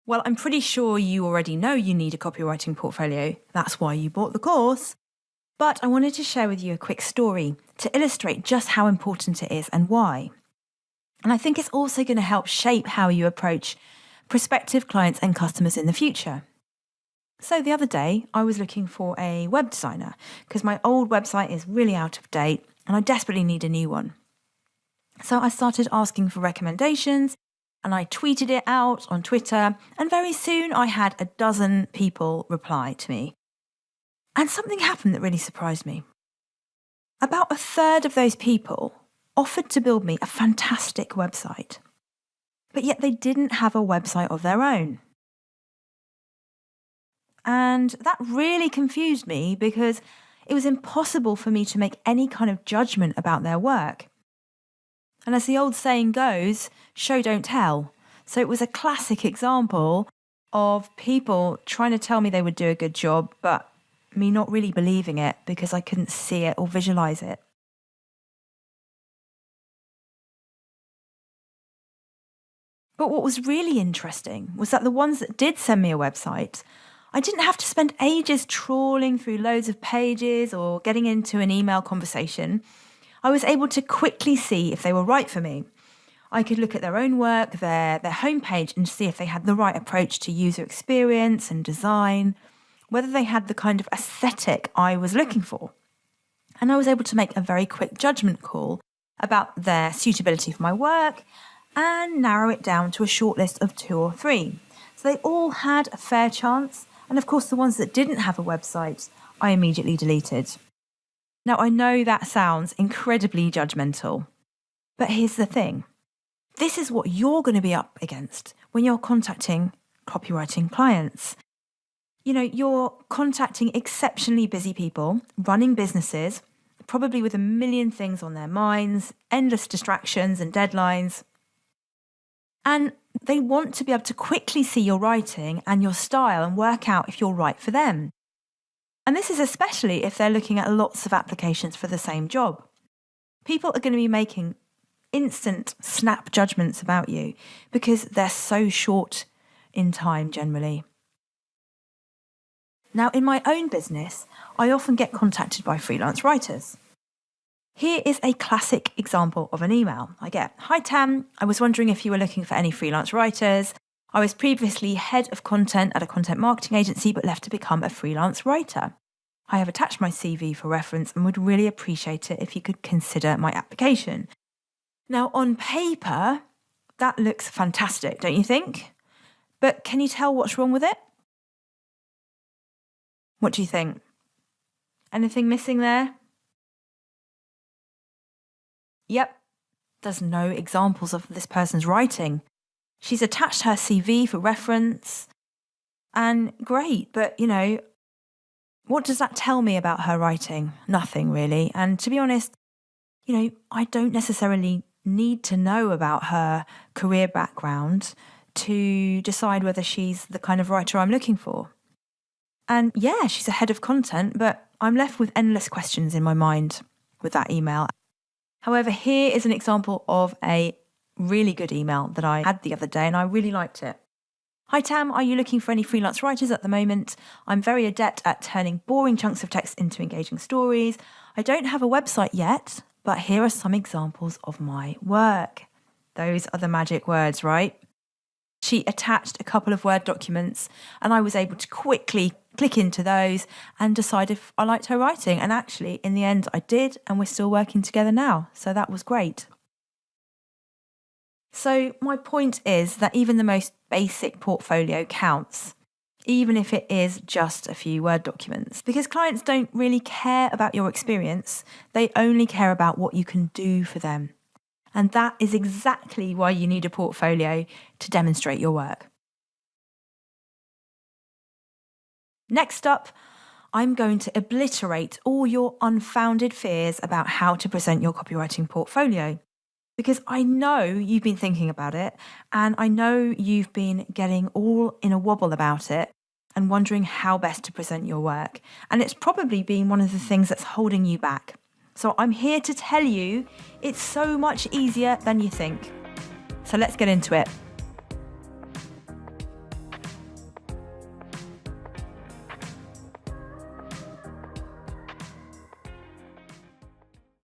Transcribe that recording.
Well, I'm pretty sure you already know you need a copywriting portfolio. That's why you bought the course. But I wanted to share with you a quick story to illustrate just how important it is and why. And I think it's also going to help shape how you approach prospective clients and customers in the future. So the other day, I was looking for a web designer because my old website is really out of date and I desperately need a new one. So I started asking for recommendations and I tweeted it out on Twitter, and very soon I had 12 people reply to me. And something happened that really surprised me. About a third of those people offered to build me a fantastic website, but yet they didn't have a website of their own. And that really confused me because it was impossible for me to make any kind of judgment about their work. And as the old saying goes, show don't tell. So it was a classic example of people trying to tell me they would do a good job, but me not really believing it because I couldn't see it or visualize it. But what was really interesting was that the ones that did send me a website, I didn't have to spend ages trawling through loads of pages or getting into an email conversation. I was able to quickly see if they were right for me. I could look at their own work, their homepage, and see if they had the right approach to user experience and design, whether they had the kind of aesthetic I was looking for. And I was able to make a very quick judgment call about their suitability for my work and narrow it down to a short list of 2 or 3. So they all had a fair chance. And of course, the ones that didn't have a website, I immediately deleted. Now, I know that sounds incredibly judgmental, but here's the thing. This is what you're going to be up against when you're contacting copywriting clients. You're contacting exceptionally busy people, running businesses, probably with a million things on their minds, endless distractions and deadlines. And they want to be able to quickly see your writing and your style and work out if you're right for them. And this is especially if they're looking at lots of applications for the same job. People are going to be making instant snap judgments about you because they're so short in time generally. Now, in my own business, I often get contacted by freelance writers. Here is a classic example of an email I get. Hi Tam, I was wondering if you were looking for any freelance writers. I was previously head of content at a content marketing agency, but left to become a freelance writer. I have attached my CV for reference and would really appreciate it if you could consider my application. Now, on paper, that looks fantastic, don't you think? But can you tell what's wrong with it? What do you think? Anything missing there? Yep, there's no examples of this person's writing. She's attached her CV for reference, and great, but what does that tell me about her writing? Nothing really. And to be honest, I don't necessarily need to know about her career background to decide whether she's the kind of writer I'm looking for. And yeah, she's a head of content, but I'm left with endless questions in my mind with that email. However, here is an example of a really good email that I had the other day and I really liked it. Hi Tam, are you looking for any freelance writers at the moment? I'm very adept at turning boring chunks of text into engaging stories. I don't have a website yet, but here are some examples of my work. Those are the magic words, right? She attached a couple of Word documents and I was able to quickly click into those and decide if I liked her writing. And actually, in the end, I did, and we're still working together now. So that was great. So my point is that even the most basic portfolio counts, even if it is just a few Word documents, because clients don't really care about your experience. They only care about what you can do for them. And that is exactly why you need a portfolio to demonstrate your work. Next up, I'm going to obliterate all your unfounded fears about how to present your copywriting portfolio. Because I know you've been thinking about it, and I know you've been getting all in a wobble about it and wondering how best to present your work. And it's probably been one of the things that's holding you back. So I'm here to tell you it's so much easier than you think. So let's get into it.